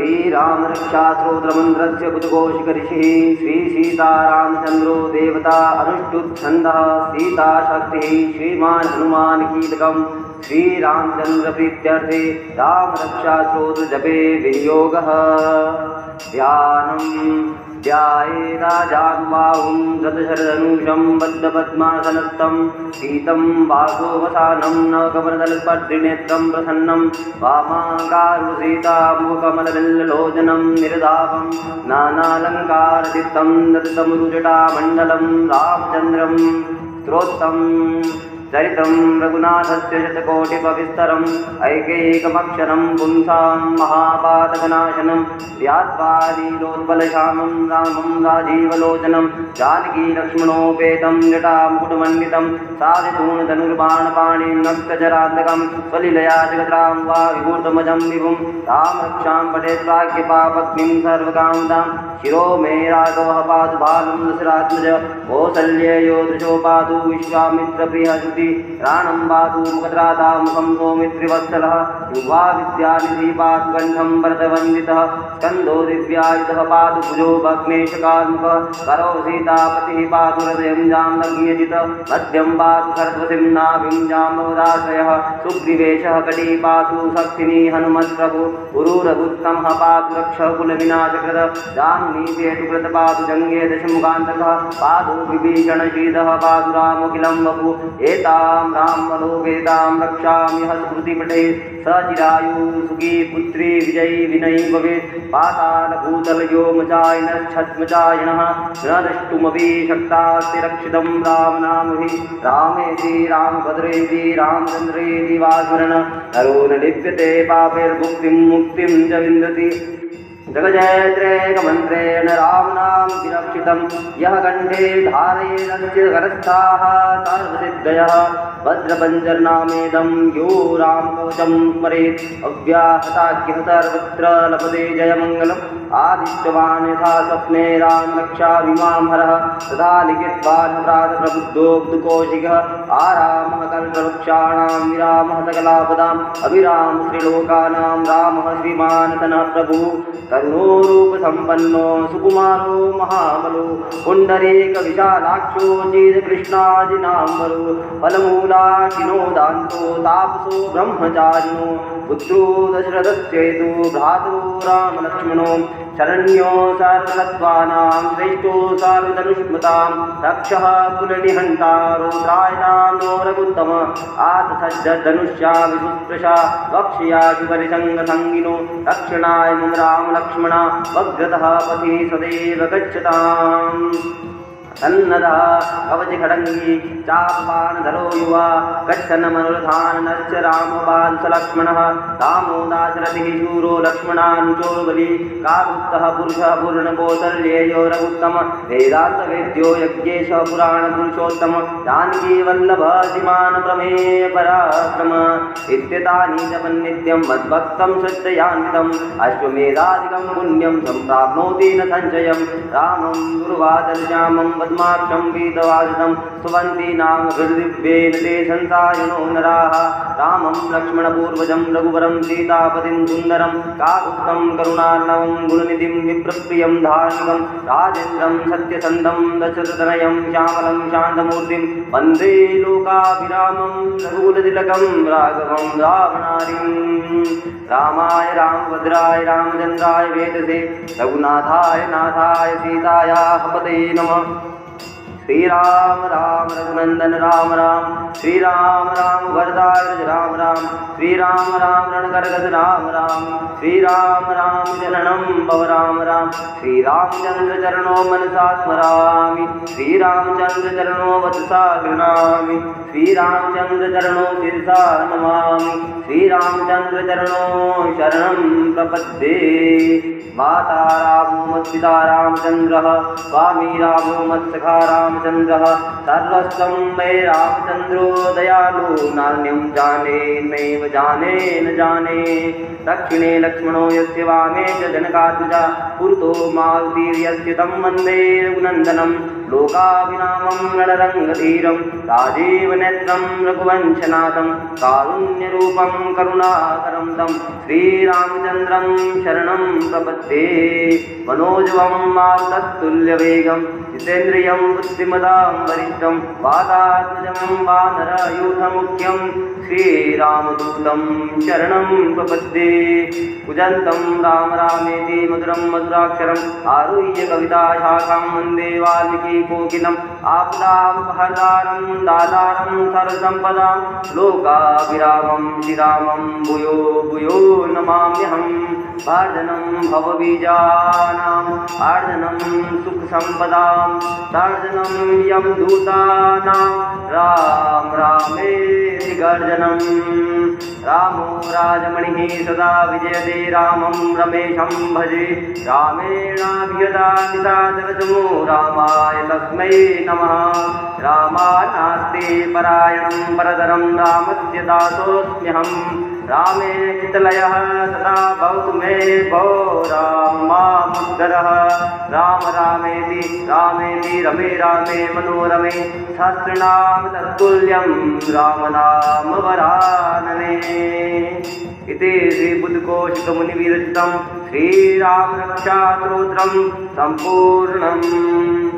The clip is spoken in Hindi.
श्रीराम रक्षास्त्रोत्रमन्त्रस्य बुधघोषिकऋषिः श्रीसीतारामचन्द्रो देवता अनुष्टुप्छन्दः सीताशक्तिः श्रीमान् हनुमानकीलकम् श्रीरामचन्द्रप्रीत्यर्थे रामरक्षास्त्रोत्रजपे विनियोगः। ध्यानं ध्यायेदाजानुबाहुं शतशरधनुषं बद्धपद्मासनस्थं सीतं वासोवसानं नवकमलदलपद्रिनेत्रं प्रसन्नं वामाकारुसीतामुखकमलविल्लोचनं निर्दापं नानालङ्कारचित्तं दत्तमुरुजटामण्डलं रामचन्द्रं स्तोत्रं चरितं रघुनाथस्य शतकोटिपविस्तरम् ऐकैकमक्षरं पुंसां महापातकनाशनं ध्यात्वादिलोत्पलश्यामं रामं राजीवलोचनं जानकीलक्ष्मणोपेतं जटामुकुटमण्डितं साधितूणधनुर्बाणपाणिं नक्तचरान्तकं स्वलीलया जगद्रां वा विभूतमजं विभुं रामरक्षां पठेत् प्राज्ञपापत्नीं सर्वकामदां शिरो मे राघवः पातु बालं दशरात्मज कौसल्ययो दृशो पातु विश्वामित्रप्रियः राणं पातु मुखत्राता मुखं सौमित्रिवत्सलः युवा विद्यानिधि पातु कण्ठं भरतवन्दितः स्कन्दो दिव्यायुधः पातु भुजो भग्नेशकार्मुकः करो सीतापतिः पातु हृदयं जाम्नव्यजित मध्यं पातु सर्वसिं नाभिं जाम्बवदाश्रयः सुग्रीवेशः कटी पातु शक्तिनी हनुमत्प्रभु गुरुरघुत्तमः पातु रक्षकुलविनाशकृत जाह्नवीसेतुकृत पातु जङ्गे दशमुखान्तकः पातु विभीषणशीदः पातु रामोऽखिलं वपु एतां राममनोवेदां रक्षामि स्मृतिपटे सचिरायु सुखी पुत्री विजयी विनयी भवेत् पातालभूतलयोमचायनश्छद्मचायिनः न द्रष्टुमपि शक्तास्ति रक्षितं रामनामभिः रामे श्रीरामभद्रेति रामचन्द्रेति वा स्मरण नरो न लिप्यते पापैर्मुक्तिं मुक्तिं च विन्दति जगजयत्रेकमन्त्रेण रामनाम विरक्षितं यः कण्ठे धारयेदस्य करस्थाः सर्वसिद्धयः वज्रपञ्जरनामेदं यो रामकवचं स्मरेत् अव्याहताख्यः सर्वत्र लभते जयमङ्गलम् आदिष्टवान् यथा स्वप्ने रामरक्षाभिमांहरः तथा लिखित्वान् प्रातःप्रबुद्धो बुधकौशिकः आरामः कल्पवृक्षाणां विरामः सकलापदाम् अभिराम श्रीलोकानां रामः श्रीमान् तनः प्रभुः करुणोरूपसम्पन्नो सुकुमारो महाबलो पुण्डरीकविशालाक्षो चीदकृष्णाजिनाम्बरो फलमूलाशिनो दान्तो तापसो ब्रह्मचारिणो पुत्रो दशरथश्चेतो भ्रातरो रामलक्ष्मणो शरण्यो सर्वसत्त्वानां श्रेष्ठो सर्वधनुष्मतां रक्षः कुलनिहन्तारो त्रायणां नो रघुत्तम आतसज्जधनुष्या विसुस्पृशा वक्ष्या शुभरिसङ्गसङ्गिनो रक्षणाय मम रामलक्ष्मणा वग्रतः पथि सदैव गच्छताम् सन्नदः कवच खडङ्गी चापबाणधरो युवा कच्छन्नमनुधानश्च रामपादसलक्ष्मणः रामो दाशरथिः शूरो लक्ष्मणानुचरो बली काकुत्स्थः पुरुषः पूर्णकौसल्येयो रघुत्तम वेदान्तवेद्यो यज्ञेशः पुराणपुरुषोत्तम जानकीवल्लभः श्रीमान् प्रमेय पराक्रम इत्येतानि जपन्नित्यं मद्भक्तं श्रद्धयान्वितम् अश्वमेधादिकं पुण्यं सम्प्राप्नोति न संशयं रामं गुरुवादर्श्यामं पद्माक्षं पीतवासितं सुवन्ति नाम हृदिव्येन ते संसारिणो नराः रामं लक्ष्मणपूर्वजं रघुवरं सीतापतिं सुन्दरं काकुत्स्थं करुणार्णवं गुणनिधिं विप्रप्रियं धार्मिकं राजेन्द्रं सत्यसन्धं दशरथतनयं श्यामलं शान्तमूर्तिं वन्दे लोकाभिरामं रघुकुलतिलकं राघवं रावणारिं रामाय रामभद्राय रामचन्द्राय वेदसे रघुनाथाय नाथाय सीतायाः पतये नमः। श्रीराम राम रघुनंदन राम राम श्रीराम राम भरदाय राम राम श्रीराम राम रणकरगज राम राम श्रीराम राम शरणं भव राम राम श्रीरामचंद्र चरणो मनसा स्मरामि श्रीरामचंद्र चरणो वचसा गृह्णामि श्रीरामचंद्र चरणो शिरसा नमामि श्रीरामचंद्र चरणो शरणं प्रपद्ये। माता रामो मत्पिता रामचंद्रः स्वामी रामो मत्सखा रामचंद्रः सर्वस्वं मे रामचंद्रो दयालु नान्यं जाने नैव जाने न जाने दक्षिणे लक्ष्मणो यस्य वामे च जनकात्मजा पुरतो मारुतिर्यस्य तं वन्दे रघुनन्दनं लोकाभिरामं रणरङ्गधीरं राजीवनेत्रं रघुवंशनाथं कारुण्यरूपं करुणाकरं तं श्रीरामचन्द्रं शरणं प्रपद्ये मनोजवं मारुतस्तुल्यवेगं जितेन्द्रियं बुद्धिमतां वरिष्ठं वातात्मजं वानरयूथमुख्यं श्रीरामदूतं शरणं प्रपद्ये कुजन्तं राम रामेति मधुरं मधुराक्षरम् आरुह्य कविताशाखां वन्दे वाल्मीकिकोकिलम् आपदापहर्तारं दातारं सर्वसम्पदां लोकाभिरामं श्रीरामं भूयो भूयो नमाम्यहम् वर्धनं भवबीजानाम् आर्जनं सुखसम्पदां तर्जनं यमदूतानां राम रामेति गर्जनं रामो राजमणिः सदा विजयते रामं रमेशं भजे रामेणाभियता निशाचरचमो रामाय तस्मै नमः रामानास्ति परायणं परतरं रामस्य दासोऽस्म्यहम् रामे चितलयः सदा भवतु मे भो राम मामुद्धरः राम रामेति रमे रामे मनोरमे सहस्रनाम तत्तुल्यं रामनामवरानने इति श्रीबुद्धकौशिकमुनिविरचितं श्रीरामरक्षास्तोत्रं सम्पूर्णम्।